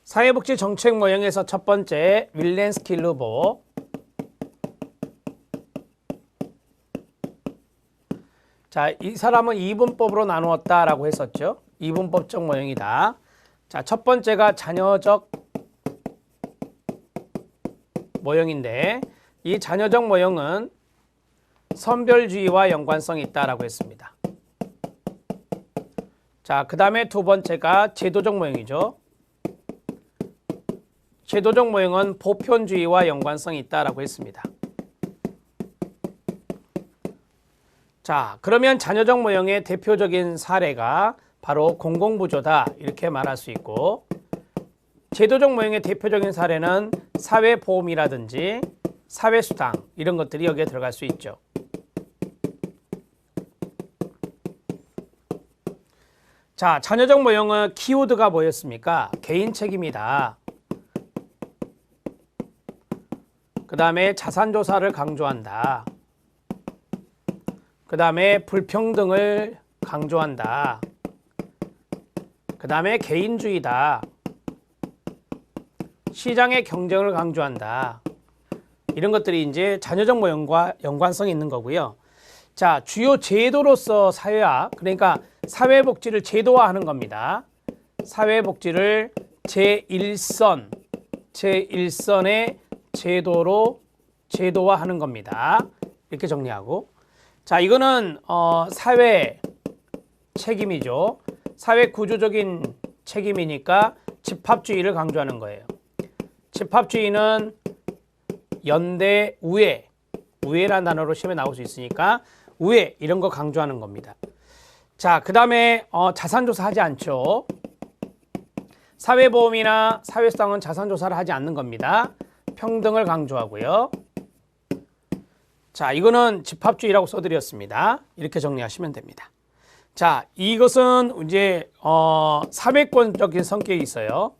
사회복지 정책 모형에서 첫 번째 윌렌스키 르보. 자, 이 사람은 이분법으로 나누었다라고 했었죠. 이분법적 모형이다. 자, 첫 번째가 자녀적 모형인데 이 자녀적 모형은 선별주의와 연관성이 있다라고 했습니다. 자, 그 다음에 두 번째가 제도적 모형이죠. 제도적 모형은 보편주의와 연관성이 있다라고 했습니다. 자, 그러면 자녀적 모형의 대표적인 사례가 바로 공공부조다 이렇게 말할 수 있고, 제도적 모형의 대표적인 사례는 사회보험이라든지 사회수당 이런 것들이 여기에 들어갈 수 있죠. 자, 자녀적 모형은 키워드가 뭐였습니까? 개인 책임이다. 그 다음에 자산조사를 강조한다. 그 다음에 불평등을 강조한다. 그 다음에 개인주의다. 시장의 경쟁을 강조한다. 이런 것들이 이제 자녀적 모형과 연관성이 있는 거고요. 자, 주요 제도로서 사회화, 그러니까 사회복지를 제도화하는 겁니다. 사회복지를 제1선의 제도로 제도화하는 겁니다. 이렇게 정리하고, 자, 이거는 사회 책임이죠. 사회 구조적인 책임이니까 집합주의를 강조하는 거예요. 집합주의는 연대, 우애라는 단어로 시험에 나올 수 있으니까 우애 이런 거 강조하는 겁니다. 자, 그 다음에 자산조사 하지 않죠. 사회보험이나 사회수당은 자산조사를 하지 않는 겁니다. 평등을 강조하고요. 자, 이거는 집합주의라고 써드렸습니다. 이렇게 정리하시면 됩니다. 자, 이것은 이제 사회권적인 성격이 있어요.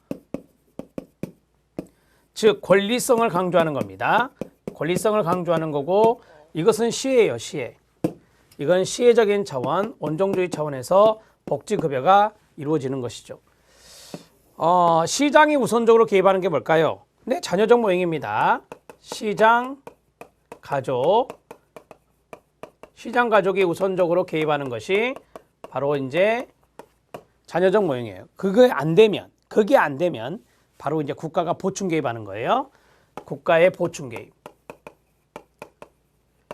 즉 권리성을 강조하는 겁니다. 권리성을 강조하는 거고, 이것은 시혜예요. 시혜. 이건 시혜적인 차원, 원종주의 차원에서 복지급여가 이루어지는 것이죠. 시장이 우선적으로 개입하는 게 뭘까요? 네, 자녀적 모형입니다. 시장, 가족. 시장 가족이 우선적으로 개입하는 것이 바로 이제 자녀적 모형이에요. 그게 안 되면 바로 이제 국가가 보충 개입하는 거예요. 국가의 보충 개입.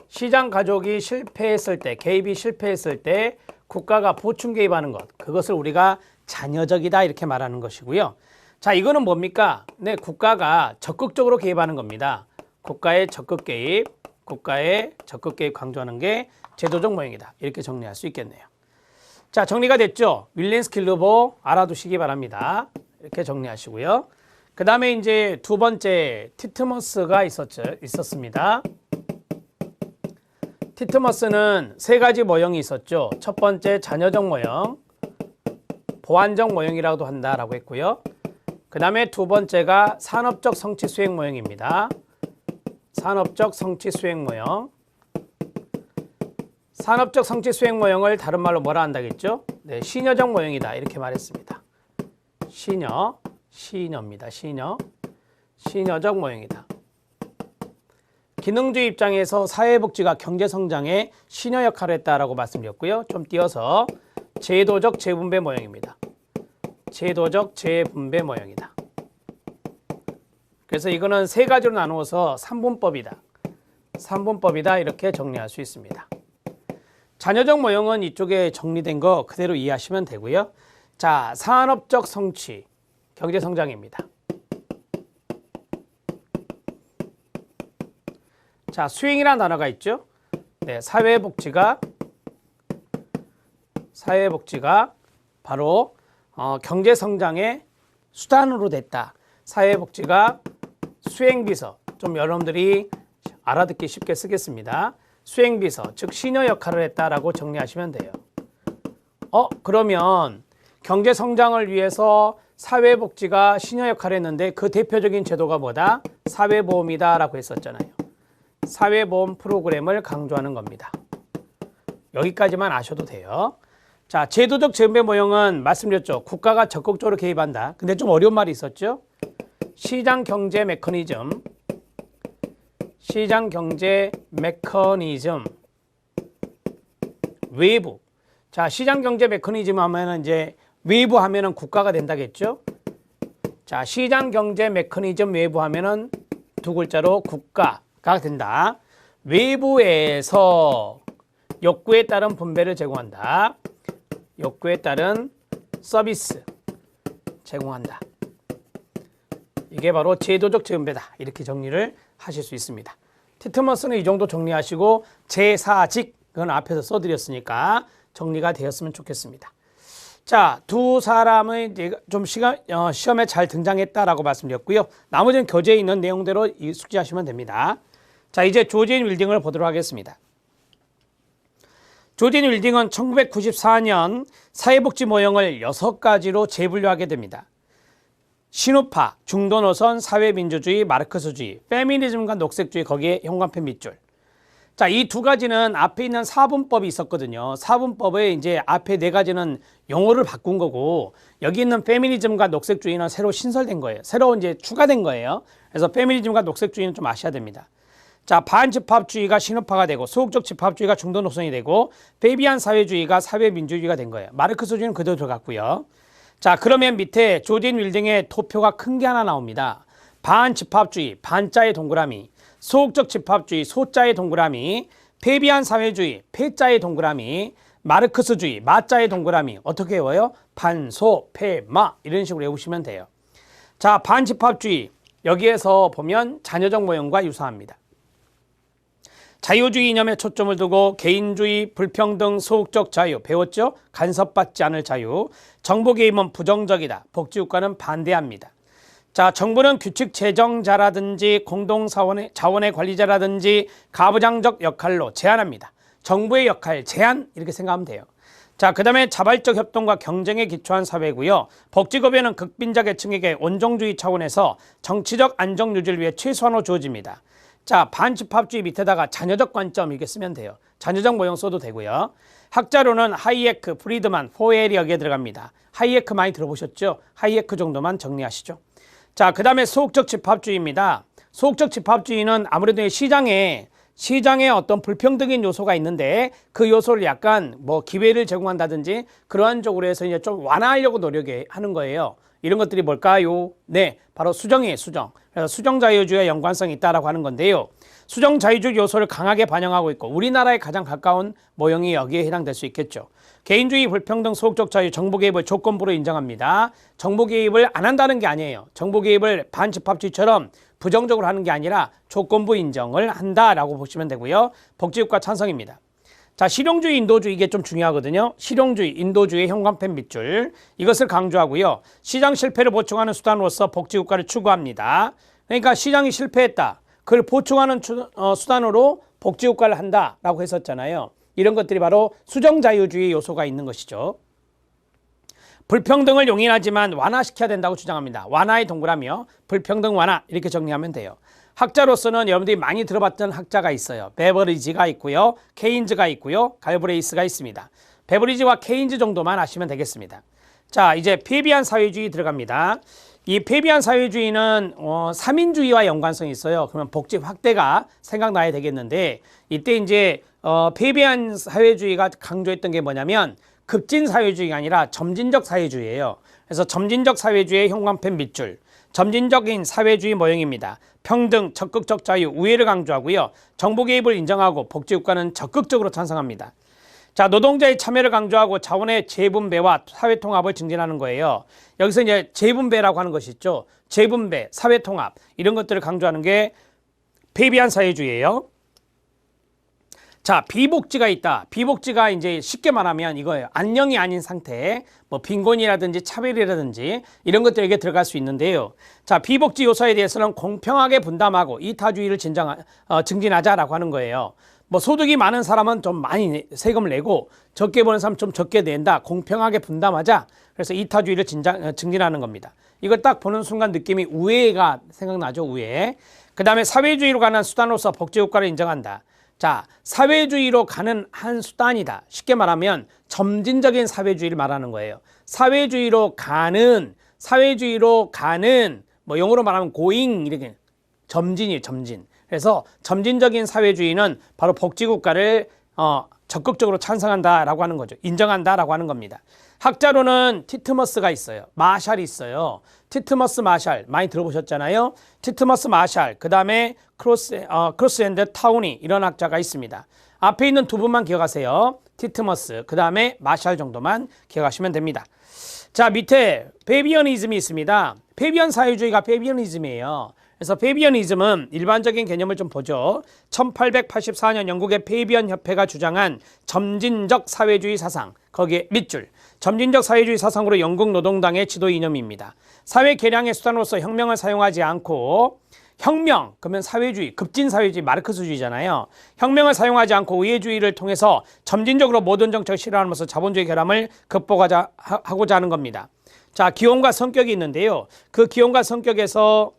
시장 가족이 실패했을 때, 개입이 실패했을 때 국가가 보충 개입하는 것, 그것을 우리가 자녀적이다 이렇게 말하는 것이고요. 자, 이거는 뭡니까? 네, 국가가 적극적으로 개입하는 겁니다. 국가의 적극 개입 강조하는 게 제도적 모형이다. 이렇게 정리할 수 있겠네요. 자, 정리가 됐죠? 윌렌스키 르보 알아두시기 바랍니다. 이렇게 정리하시고요. 그 다음에 이제 두 번째 티트머스가 있었습니다. 티트머스는 세 가지 모형이 있었죠. 첫 번째 자녀적 모형, 보완적 모형이라고도 한다라고 했고요. 그 다음에 두 번째가 산업적 성취 수행 모형입니다. 산업적 성취 수행 모형. 산업적 성취 수행 모형을 다른 말로 뭐라 한다겠죠? 네, 시녀적 모형이다 이렇게 말했습니다. 시녀입니다. 시녀적 모형이다. 기능주의 입장에서 사회복지가 경제성장에 시녀 역할을 했다라고 말씀드렸고요. 좀 띄어서 제도적 재분배 모형입니다. 제도적 재분배 모형이다. 그래서 이거는 세 가지로 나누어서 3분법이다. 3분법이다 이렇게 정리할 수 있습니다. 자녀적 모형은 이쪽에 정리된 거 그대로 이해하시면 되고요. 자, 산업적 성취, 경제성장입니다. 자, 수행이라는 단어가 있죠. 네, 사회복지가 바로 경제성장의 수단으로 됐다. 사회복지가 수행비서, 좀 여러분들이 알아듣기 쉽게 쓰겠습니다. 수행비서, 즉 시녀 역할을 했다라고 정리하시면 돼요. 그러면 경제성장을 위해서 사회복지가 시녀 역할을 했는데 그 대표적인 제도가 뭐다? 사회보험이다라고 했었잖아요. 사회보험 프로그램을 강조하는 겁니다. 여기까지만 아셔도 돼요. 자, 제도적 재분배 모형은 말씀드렸죠. 국가가 적극적으로 개입한다. 근데 좀 어려운 말이 있었죠. 시장 경제 메커니즘. 시장 경제 메커니즘. 외부. 자, 시장 경제 메커니즘 하면은 이제 외부 하면은 국가가 된다겠죠. 자, 시장 경제 메커니즘 외부 하면은 두 글자로 국가가 된다. 외부에서 욕구에 따른 분배를 제공한다. 욕구에 따른 서비스 제공한다. 이게 바로 제도적 재분배다. 이렇게 정리를 하실 수 있습니다. 티트머스는 이 정도 정리하시고 제4직 그건 앞에서 써드렸으니까 정리가 되었으면 좋겠습니다. 자, 두 사람은 좀 시험에 잘 등장했다라고 말씀드렸고요. 나머지는 교재에 있는 내용대로 숙지하시면 됩니다. 자, 이제 조지인 윌딩을 보도록 하겠습니다. 조지인 윌딩은 1994년 사회복지 모형을 6가지로 재분류하게 됩니다. 신우파, 중도노선, 사회민주주의, 마르크스주의, 페미니즘과 녹색주의, 거기에 형광펜 밑줄. 자, 이 두 가지는 앞에 있는 사분법이 있었거든요. 사분법의 이제 앞에 네 가지는 용어를 바꾼 거고, 여기 있는 페미니즘과 녹색주의는 새로 신설된 거예요. 새로 이제 추가된 거예요. 그래서 페미니즘과 녹색주의는 좀 아셔야 됩니다. 자, 반집합주의가 신우파가 되고, 소극적 집합주의가 중도노선이 되고, 페이비안 사회주의가 사회민주주의가 된 거예요. 마르크스주의는 그대로 들어갔고요. 자, 그러면 밑에 조지인 윌딩의 도표가 큰 게 하나 나옵니다. 반집합주의, 반자의 동그라미, 소극적 집합주의, 소자의 동그라미, 페이비안 사회주의, 페자의 동그라미, 마르크스주의, 마자의 동그라미. 어떻게 외워요? 반소, 페, 마 이런 식으로 외우시면 돼요. 자, 반집합주의 여기에서 보면 자녀적 모형과 유사합니다. 자유주의 이념에 초점을 두고 개인주의, 불평등, 소극적 자유 배웠죠? 간섭받지 않을 자유. 정보 개입은 부정적이다. 복지국가는 반대합니다. 자, 정부는 규칙 제정자라든지 공동자원의 관리자라든지 가부장적 역할로 제한합니다. 정부의 역할, 제한 이렇게 생각하면 돼요. 자, 그 다음에 자발적 협동과 경쟁에 기초한 사회고요. 복지급여는 극빈자 계층에게 온정주의 차원에서 정치적 안정 유지를 위해 최소한으로 주어집니다. 자, 반집합주의 밑에다가 자녀적 관점 이렇게 쓰면 돼요. 자녀적 모형 써도 되고요. 학자로는 하이에크, 프리드만, 포엘이 여기에 들어갑니다. 하이에크 많이 들어보셨죠? 하이에크 정도만 정리하시죠. 자, 그 다음에 소극적 집합주의입니다. 소극적 집합주의는 아무래도 시장에 어떤 불평등인 요소가 있는데 그 요소를 약간 뭐 기회를 제공한다든지 그러한 쪽으로 해서 이제 좀 완화하려고 노력하는 거예요. 이런 것들이 뭘까요? 네, 바로 수정이에요, 수정. 그래서 수정자유주의와 연관성이 있다라고 하는 건데요. 수정자유주의 요소를 강하게 반영하고 있고 우리나라에 가장 가까운 모형이 여기에 해당될 수 있겠죠. 개인주의, 불평등, 소극적 자유, 정보 개입을 조건부로 인정합니다. 정보 개입을 안 한다는 게 아니에요. 정보 개입을 반집합주의처럼 부정적으로 하는 게 아니라 조건부 인정을 한다라고 보시면 되고요. 복지국가 찬성입니다. 자, 실용주의, 인도주의 이게 좀 중요하거든요. 실용주의, 인도주의, 형광펜 밑줄 이것을 강조하고요. 시장 실패를 보충하는 수단으로서 복지국가를 추구합니다. 그러니까 시장이 실패했다. 그걸 보충하는 수단으로 복지국가를 한다라고 했었잖아요. 이런 것들이 바로 수정자유주의 요소가 있는 것이죠. 불평등을 용인하지만 완화시켜야 된다고 주장합니다. 완화의 동그라미요. 불평등 완화 이렇게 정리하면 돼요. 학자로서는 여러분들이 많이 들어봤던 학자가 있어요. 베버리지가 있고요. 케인즈가 있고요. 갈브레이스가 있습니다. 베버리지와 케인즈 정도만 아시면 되겠습니다. 자, 이제 페이비안 사회주의 들어갑니다. 이 페이비안 사회주의는 3인주의와 연관성이 있어요. 그러면 복지 확대가 생각나야 되겠는데 이때 이제 페이비안 사회주의가 강조했던 게 뭐냐면 급진 사회주의가 아니라 점진적 사회주의예요. 그래서 점진적 사회주의의 형광펜 밑줄. 점진적인 사회주의 모형입니다. 평등, 적극적 자유, 우애를 강조하고요. 정보 개입을 인정하고 복지국가는 적극적으로 찬성합니다. 자, 노동자의 참여를 강조하고 자원의 재분배와 사회통합을 증진하는 거예요. 여기서 이제 재분배라고 하는 것이 있죠. 재분배, 사회통합 이런 것들을 강조하는 게 페이비안 사회주의예요. 자, 비복지가 있다. 비복지가 이제 쉽게 말하면 이거예요. 안녕이 아닌 상태, 뭐 빈곤이라든지 차별이라든지 이런 것들에게 들어갈 수 있는데요. 자, 비복지 요소에 대해서는 공평하게 분담하고 이타주의를 증진하자라고 하는 거예요. 뭐 소득이 많은 사람은 좀 많이 세금을 내고 적게 버는 사람은 좀 적게 낸다. 공평하게 분담하자. 그래서 이타주의를 증진하는 겁니다. 이걸 딱 보는 순간 느낌이 우애가 생각나죠. 우애. 그 다음에 사회주의로 가는 수단으로서 복지국가를 인정한다. 자, 사회주의로 가는 한 수단이다. 쉽게 말하면 점진적인 사회주의를 말하는 거예요. 사회주의로 가는 뭐 영어로 말하면 going 이렇게 점진이에요, 점진. 그래서 점진적인 사회주의는 바로 복지국가를 적극적으로 찬성한다라고 하는 거죠. 인정한다라고 하는 겁니다. 학자로는 티트머스가 있어요. 마샬이 있어요. 티트머스 마샬 많이 들어보셨잖아요. 티트머스 마샬, 그 다음에 크로스 앤드 타우니 이런 학자가 있습니다. 앞에 있는 두 분만 기억하세요. 티트머스, 그 다음에 마샬 정도만 기억하시면 됩니다. 자, 밑에 페비언이즘이 있습니다. 페비언 사회주의가 페비언이즘이에요. 그래서 페비언이즘은 일반적인 개념을 좀 보죠. 1884년 영국의 페비언 협회가 주장한 점진적 사회주의 사상, 거기에 밑줄. 점진적 사회주의 사상으로 영국 노동당의 지도 이념입니다. 사회 개량의 수단으로서 혁명을 사용하지 않고 혁명, 그러면 사회주의, 급진 사회주의, 마르크스주의잖아요. 혁명을 사용하지 않고 의회주의를 통해서 점진적으로 모든 정책을 실현하면서 자본주의 결함을 극복하고자 하는 겁니다. 자, 기원과 성격이 있는데요. 그 기원과 성격에서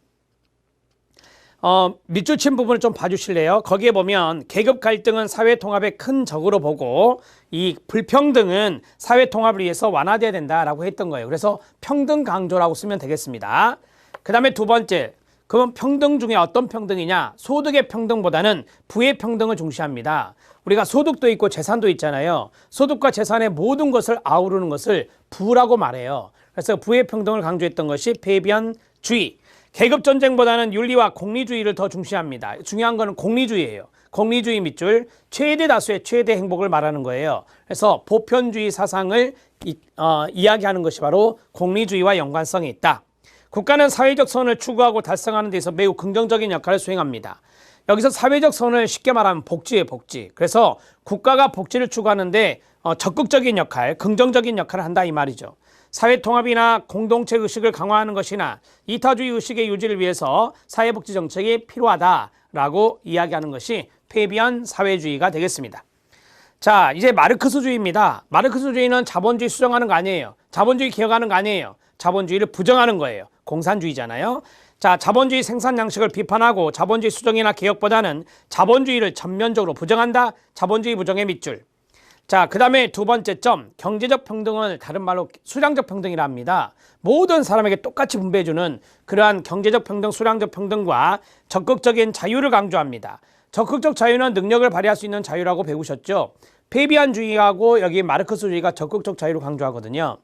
밑줄 친 부분을 좀 봐주실래요? 거기에 보면 계급 갈등은 사회 통합의 큰 적으로 보고 이 불평등은 사회 통합을 위해서 완화돼야 된다라고 했던 거예요. 그래서 평등 강조라고 쓰면 되겠습니다. 그 다음에 두 번째, 그럼 평등 중에 어떤 평등이냐? 소득의 평등보다는 부의 평등을 중시합니다. 우리가 소득도 있고 재산도 있잖아요. 소득과 재산의 모든 것을 아우르는 것을 부라고 말해요. 그래서 부의 평등을 강조했던 것이 페비언주의. 계급전쟁보다는 윤리와 공리주의를 더 중시합니다. 중요한 거는 공리주의예요. 공리주의 밑줄, 최대 다수의 최대 행복을 말하는 거예요. 그래서 보편주의 사상을 이야기하는 것이 바로 공리주의와 연관성이 있다. 국가는 사회적 선을 추구하고 달성하는 데서 매우 긍정적인 역할을 수행합니다. 여기서 사회적 선을 쉽게 말하면 복지예요, 복지. 그래서 국가가 복지를 추구하는데 적극적인 역할, 긍정적인 역할을 한다 이 말이죠. 사회통합이나 공동체 의식을 강화하는 것이나 이타주의 의식의 유지를 위해서 사회복지 정책이 필요하다라고 이야기하는 것이 페비언 사회주의가 되겠습니다. 자, 이제 마르크스주의입니다. 마르크스주의는 자본주의 수정하는 거 아니에요. 자본주의 개혁하는 거 아니에요. 자본주의를 부정하는 거예요. 공산주의잖아요. 자, 자본주의 생산 양식을 비판하고 자본주의 수정이나 개혁보다는 자본주의를 전면적으로 부정한다. 자본주의 부정의 밑줄. 자, 그 다음에 두 번째 점, 경제적 평등을 다른 말로 수량적 평등이라 합니다. 모든 사람에게 똑같이 분배해주는 그러한 경제적 평등, 수량적 평등과 적극적인 자유를 강조합니다. 적극적 자유는 능력을 발휘할 수 있는 자유라고 배우셨죠? 페비안주의하고 여기 마르크스주의가 적극적 자유를 강조하거든요.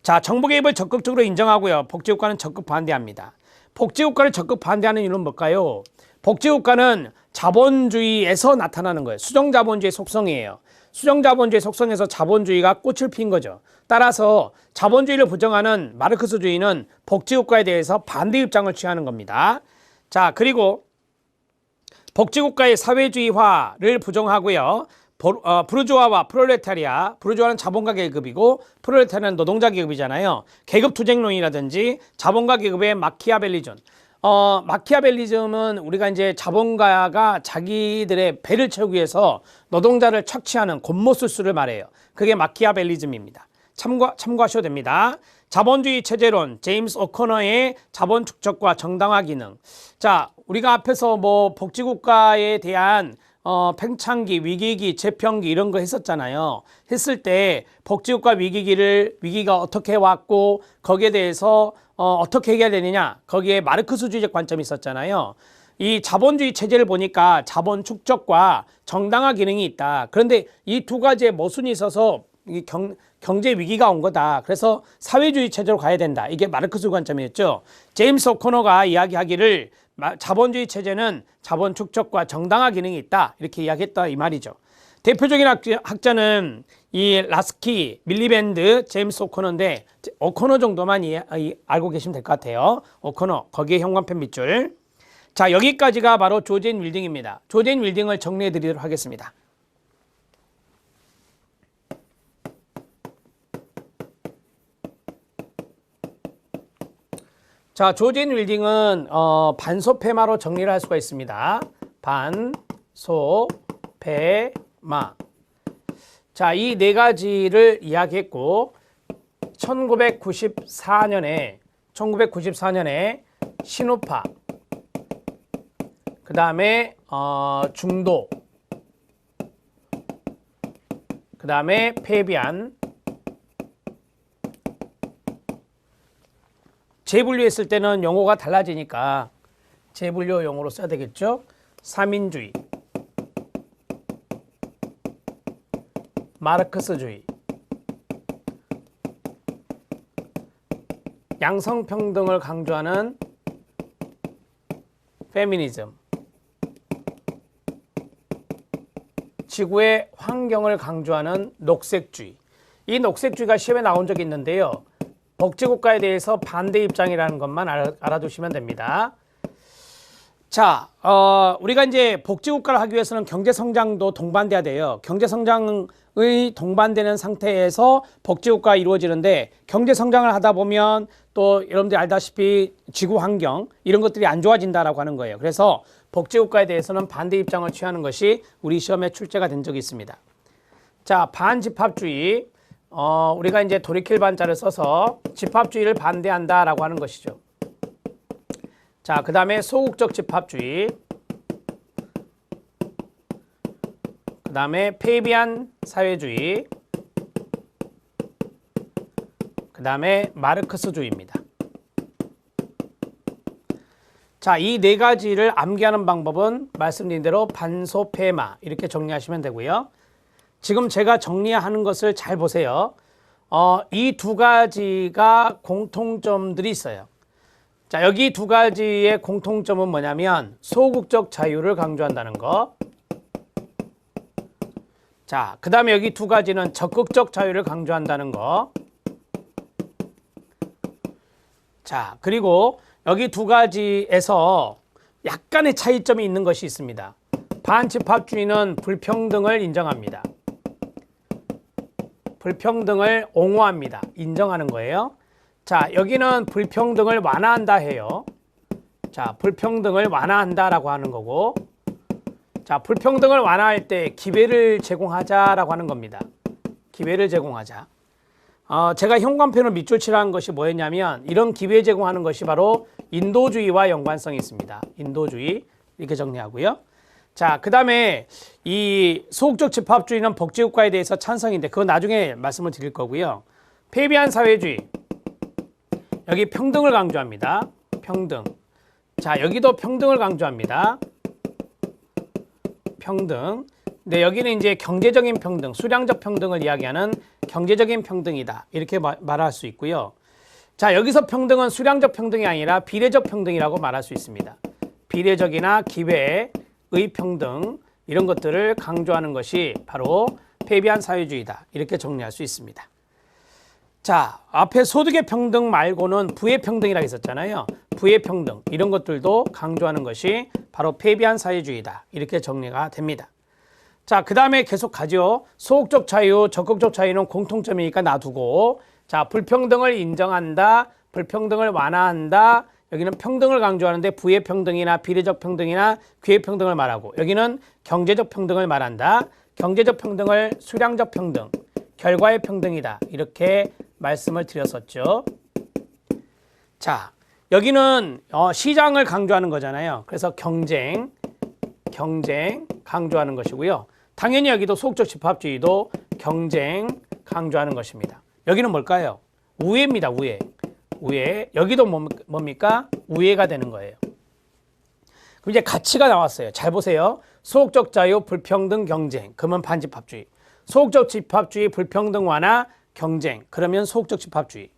자, 정부 개입을 적극적으로 인정하고요. 복지국가는 적극 반대합니다. 복지국가를 적극 반대하는 이유는 뭘까요? 복지국가는 자본주의에서 나타나는 거예요. 수정자본주의 속성이에요. 수정자본주의 속성에서 자본주의가 꽃을 핀 거죠. 따라서 자본주의를 부정하는 마르크스주의는 복지국가에 대해서 반대 입장을 취하는 겁니다. 자, 그리고 복지국가의 사회주의화를 부정하고요. 부르주아와 프롤레타리아, 부르주아는 자본가 계급이고 프롤레타리아는 노동자 계급이잖아요. 계급투쟁론이라든지 자본가 계급의 마키아벨리즘. 마키아벨리즘은 우리가 이제 자본가가 자기들의 배를 채우기 위해서 노동자를 착취하는 곤모술수를 말해요. 그게 마키아벨리즘입니다. 참고하셔도 됩니다. 자본주의 체제론, 제임스 오코너의 자본 축적과 정당화 기능. 자, 우리가 앞에서 뭐 복지국가에 대한 팽창기, 위기기, 재평기 이런 거 했었잖아요. 했을 때 복지국가 위기가 어떻게 왔고 거기에 대해서 어떻게 해결되느냐, 거기에 마르크스주의적 관점이 있었잖아요. 이 자본주의 체제를 보니까 자본 축적과 정당화 기능이 있다. 그런데 이 두 가지의 모순이 있어서 경제 위기가 온 거다. 그래서 사회주의 체제로 가야 된다. 이게 마르크스 관점이었죠. 제임스 오코너가 이야기하기를 자본주의 체제는 자본 축적과 정당화 기능이 있다. 이렇게 이야기했다 이 말이죠. 대표적인 학자는 이 라스키, 밀리밴드, 제임스 오코너인데 오코너 정도만 알고 계시면 될 것 같아요. 오코너, 거기에 형광펜 밑줄. 자, 여기까지가 바로 조제인 윌딩입니다. 조제인 윌딩을 정리해 드리도록 하겠습니다. 자, 조제인 윌딩은 반소페마로 정리를 할 수가 있습니다. 반소페마. 자, 이 네 가지를 이야기했고 1994년에 신우파, 그 다음에 중도, 다음에 폐비한. 재분류했을 때는 용어가 달라지니까 재분류 용어로 써야 되겠죠. 삼인주의, 마르크스주의, 양성평등을 강조하는 페미니즘, 지구의 환경을 강조하는 녹색주의. 이 녹색주의가 시험에 나온 적이 있는데요. 복지국가에 대해서 반대 입장이라는 것만 알아두시면 됩니다. 자, 우리가 이제 복지국가를 하기 위해서는 경제성장도 동반돼야 돼요. 경제성장의 동반되는 상태에서 복지국가가 이루어지는데, 경제성장을 하다 보면 또 여러분들이 알다시피 지구환경 이런 것들이 안 좋아진다라고 하는 거예요. 그래서 복지국가에 대해서는 반대 입장을 취하는 것이 우리 시험에 출제가 된 적이 있습니다. 자, 반집합주의. 우리가 이제 돌이킬 반자를 써서 집합주의를 반대한다라고 하는 것이죠. 자, 그 다음에 소극적 집합주의, 그 다음에 폐비한 사회주의, 그 다음에 마르크스주의입니다. 자, 이 네 가지를 암기하는 방법은 말씀드린 대로 반소폐마 이렇게 정리하시면 되고요. 지금 제가 정리하는 것을 잘 보세요. 이 두 가지가 공통점들이 있어요. 자, 여기 두 가지의 공통점은 뭐냐면 소극적 자유를 강조한다는 거. 자, 그 다음에 여기 두 가지는 적극적 자유를 강조한다는 거. 자, 그리고 여기 두 가지에서 약간의 차이점이 있는 것이 있습니다. 반집합주의는 불평등을 인정합니다. 불평등을 옹호합니다. 인정하는 거예요. 자, 여기는 불평등을 완화한다 해요. 자, 불평등을 완화한다라고 하는 거고, 자, 불평등을 완화할 때 기회를 제공하자라고 하는 겁니다. 기회를 제공하자. 제가 현관편을 밑줄 칠한 것이 뭐였냐면, 이런 기회 제공하는 것이 바로 인도주의와 연관성이 있습니다. 인도주의 이렇게 정리하고요. 자, 그 다음에 이 소극적 집합주의는 복지국가에 대해서 찬성인데 그건 나중에 말씀을 드릴 거고요. 폐비한 사회주의, 여기 평등을 강조합니다. 평등. 자, 여기도 평등을 강조합니다. 평등. 네, 여기는 이제 경제적인 평등, 수량적 평등을 이야기하는 경제적인 평등이다. 이렇게 말할 수 있고요. 자, 여기서 평등은 수량적 평등이 아니라 비례적 평등이라고 말할 수 있습니다. 비례적이나 기회의 평등, 이런 것들을 강조하는 것이 바로 폐비한 사회주의다. 이렇게 정리할 수 있습니다. 자, 앞에 소득의 평등 말고는 부의 평등이라고 했었잖아요. 부의 평등, 이런 것들도 강조하는 것이 바로 폐비한 사회주의다. 이렇게 정리가 됩니다. 자, 그 다음에 계속 가죠. 소극적 자유, 적극적 자유는 공통점이니까 놔두고, 자, 불평등을 인정한다, 불평등을 완화한다. 여기는 평등을 강조하는데 부의 평등이나 비례적 평등이나 기회 평등을 말하고, 여기는 경제적 평등을 말한다. 경제적 평등을 수량적 평등, 결과의 평등이다. 이렇게 말씀을 드렸었죠. 자, 여기는 시장을 강조하는 거잖아요. 그래서 경쟁 강조하는 것이고요. 당연히 여기도 소극적 집합주의도 경쟁 강조하는 것입니다. 여기는 뭘까요? 우회입니다. 우회. 여기도 뭡니까? 우회가 되는 거예요. 그럼 이제 가치가 나왔어요. 잘 보세요. 소극적 자유, 불평등, 경쟁. 그러면 반집합주의. 소극적 집합주의, 불평등 완화, 경쟁. 그러면 소극적 집합주의.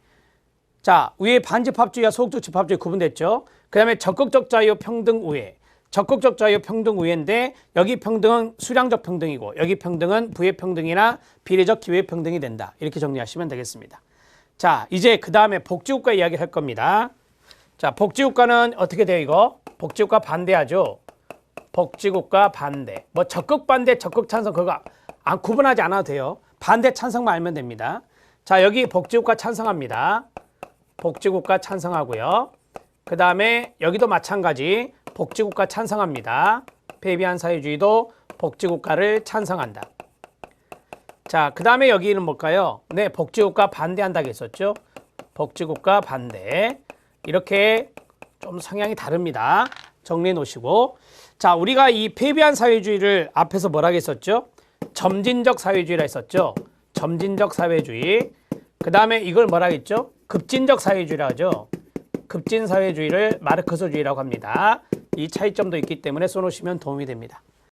자, 위에 반집합주의와 소극적 집합주의 구분됐죠? 그 다음에 적극적 자유, 평등, 우회. 적극적 자유, 평등, 우회인데 여기 평등은 수량적 평등이고 여기 평등은 부의 평등이나 비례적 기회 평등이 된다. 이렇게 정리하시면 되겠습니다. 자, 이제 그 다음에 복지국가 이야기를 할 겁니다. 자, 복지국가는 어떻게 돼요, 이거? 복지국가 반대하죠? 복지국가 반대. 뭐 적극 반대, 적극 찬성 그거 구분하지 않아도 돼요. 반대 찬성만 알면 됩니다. 자, 여기 복지국가 찬성합니다. 복지국가 찬성하고요. 그 다음에 여기도 마찬가지 복지국가 찬성합니다. 폐비한 사회주의도 복지국가를 찬성한다. 자, 그 다음에 여기는 뭘까요? 네, 복지국가 반대한다고 했었죠. 복지국가 반대. 이렇게 좀 성향이 다릅니다. 정리해 놓으시고. 자, 우리가 이 폐비한 사회주의를 앞에서 뭐라고 했었죠? 점진적 사회주의라 했었죠. 점진적 사회주의. 그 다음에 이걸 뭐라 했죠? 급진적 사회주의라 하죠. 급진 사회주의를 마르크스주의라고 합니다. 이 차이점도 있기 때문에 써놓으시면 도움이 됩니다.